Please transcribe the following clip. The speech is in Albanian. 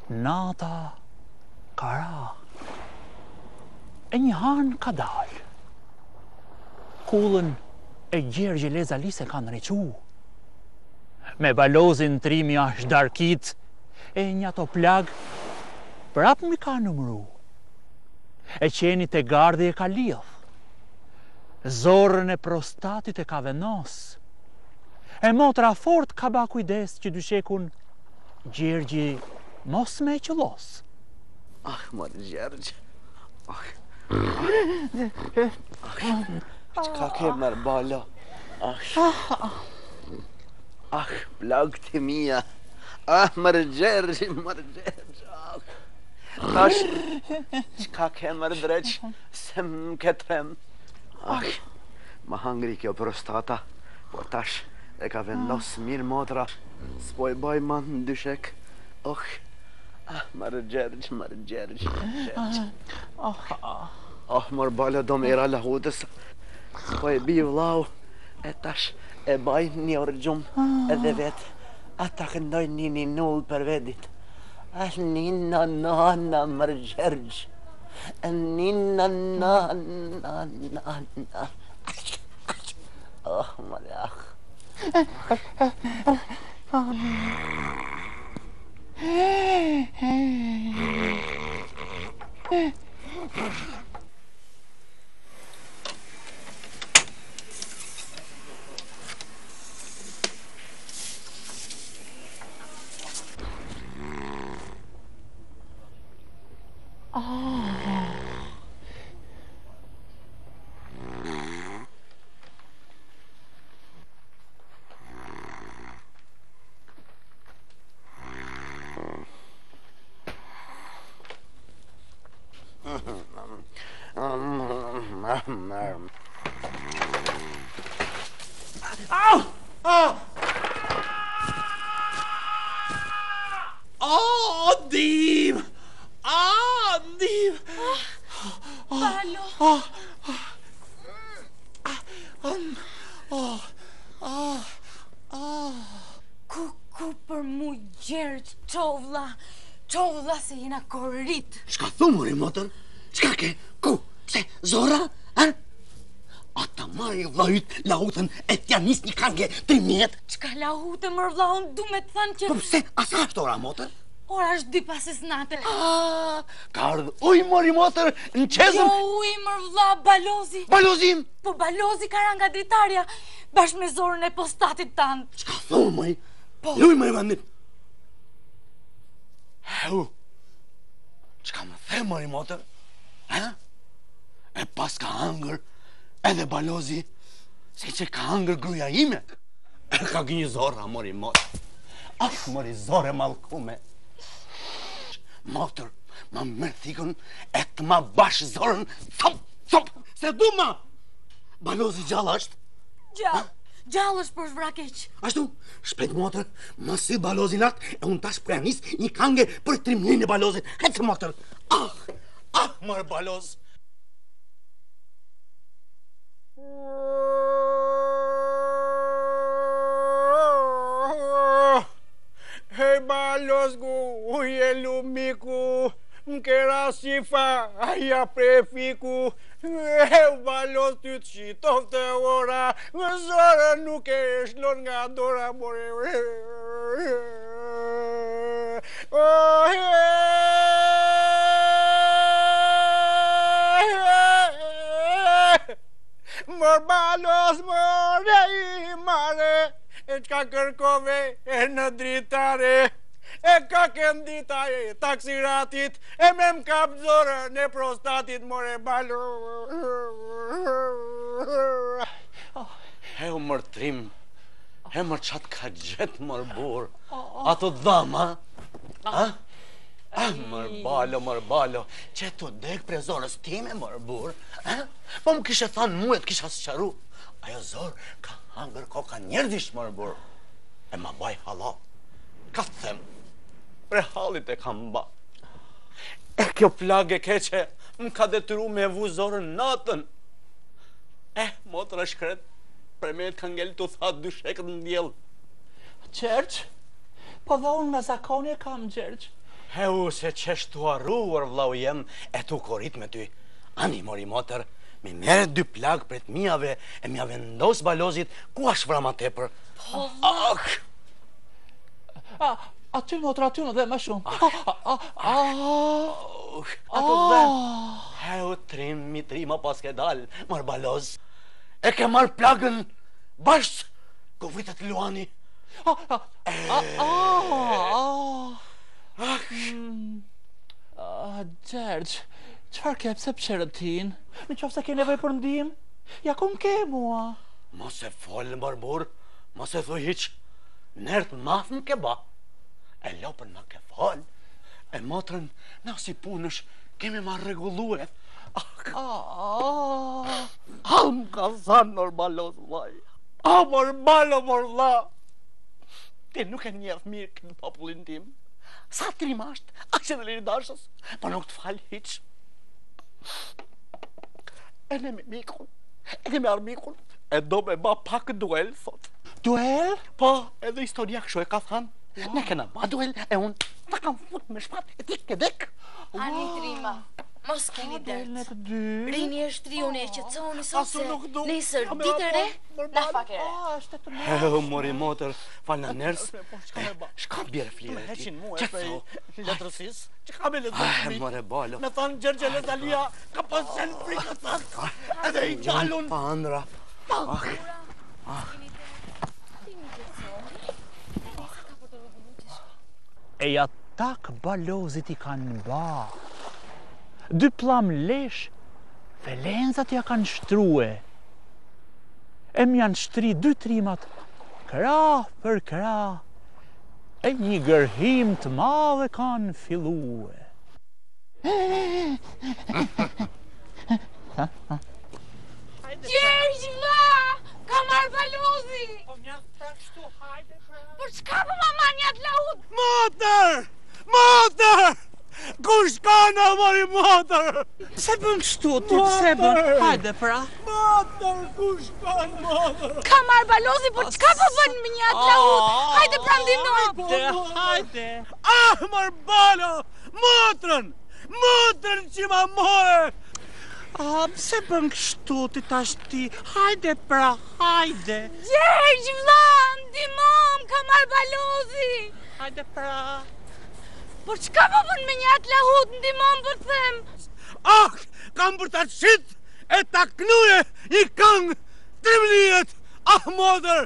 Nata ka ra. E një han ka dal. Kullën e Gjergje Lezalise ka nërequ. Me balozin trimi ashtë darkit, e një ato plag prap mi ka numru. E qeni të gardi e ka lidh. Zorën e prostatit e ka venos. E motra fort ka ba kujdes që dyshekun Gjergji mos me qëllos. Mor Gjergj. Qka ke mër balo? Plagë të mija. Mër Gjergj, Tash, qka ke mër dreq, se më ketrem. Ma hangri kjo prostata, po tash e ka vendos mirë motra, s'po e baj ma në dyshek. Mër Gjergj. Mër balo do me era lahutës, s'po e bi vlau, e tash e baj një orë gjumë edhe vetë, ata këndoj një nullë për vedit. Nina nana mër Gjergj, nina nana. Malak. Div! Div! Balo! Ku për mu Gjergj, qovla se jena korrit. Shka thumuri, motër? Shka ke? Ku? Pse? Zora? Ata marri vlajt lahutën e t'ja nis një kange 3 mjetë. Qka lahute mër vlaun, du me të thanë që... Po pse? Asa është ora, motër? Ora është 2 pases nate. Ka ardhë uj, mori, motër, në qezëm. Jo uj, mër vla, Balozi. Balozim? Po Balozi ka ra nga dritarja, bashkë me zorën e postatit tanë. Qka thumë, mëj? Po. Luj, mëj, vandit. Qka më the, mori, motër? E pas ka hangër edhe Balozi, se që ka hangër gruja ime. Ka gënjë zorra, mori, motër. Mori, zore malkume. Motër, ma mërë thikën e të ma bashkë zorën, thop, se du ma! Balozi gjallë është? Gjallë është për shvrakeq. Ashtu, shpet motër, më si Balozi lartë, e unë tash prenis një kange për 3 milion e Balozit. Hecë motër! Mërë Baloz! Hej Baloz gu, uje lumiku, m'kera si fa, aja prefiku. Hej Baloz ty të qitof të ora, në zore nuk e shlon nga dora, more. Mër Baloz, more i mare, e qka kërkove e në dritare, e ka këndita e taksiratit, e me m'kap zorën e prostatit, more Baloz. Heu mër trim, he mër qatë ka gjetë mër burë, ato dhama, mër balo, që tu dek pre zorës time mër burë, po më kishe thanë mu e t'kisha sëqaru, ajo zorë ka hangër koka njerëzish mër burë, e ma baj halat, ka të them, pre halit e kam ba, e kjo plagë e keqe më ka detyru me vu zorën natën, motra shkret, pre me të kanë të tha 2 shekët në djelë. Gjergj, po dhe unë nga zakoni e kam, Gjergj. Heu se qeshtu arruar vlau jem, e tu korit me ty. Ani mori motër, me mere 2 plagë për të mijave, e mja vendos balozit, ku ashtë vrama tepër. Aty motër, aty në dhe më shumë. Ato të dhe. Heu trima pas ke dal, mar baloz. E ke mar plagën bashkë, ku vritet Luani. Gjergj, qëfar ke pse pësherëtin? Në qofë se ke nevoj për ndim? Ja ku ke mua? Mos e folë barbur, mos e thuj hiq. Nert maf më ke ba. E lopën më ke folë. E motrën, na si punësh, kemi ma regulluet. Almë ka zanë normalos, vaj. Morla. Ti nuk e njef mirë këtë popullin tim. Sa trimasht, aqe dhe liri dashës, pa nuk të falë hiq. E ne me mikun, e ne me armikun, e do me ba pak duel, thot. Duel? Po, edhe historia kësho e ka thanë. Ne kena ba duel, e unë ta kam fut me shpat, e ti ke dek. Ani trima, mos keni dërtë. Rini e shtriune e qëtësoni sot se nesër ditë re, na fakere. Heu, mori motër, falë në nërës. Shka bjerë flire ti, që të Letërësis, që ka me letërësit? more balo. Me thanë Gjergje Lezalia, ka pas qenë frikë thënë, edhe i gjallun. Pa andra. E ja tak balozit i kanë ba. 2 plam lesh, felenzat ja kanë shtrue. E m'janë shtri 2 trimat, krah për krah, e një gërhim të madhe kanë fillue. Gjergj, vla! Ka marrë balozi! Po mja të kështu, hajde pra. Por çka po mama njat laut? Motër! Kush ka në mori motër? Se bën kështu ti, pse bën? Hajde pra. Motër, kush ka në motër? Ka marrë balozi, por çka po bën me njat laut? Hajde pra ndihmo! Hajde. Mar balo! Motrën që ma more! Pse bën kështu ti tash ti? Hajde pra, hajde. Gjergj, vlla, ndihmom, ka marrë balozi! Hajde pra. Por çka po bën me njat laut, ndihmom po them. Kam për ta qit e ta knuje i këngë 13. Motër,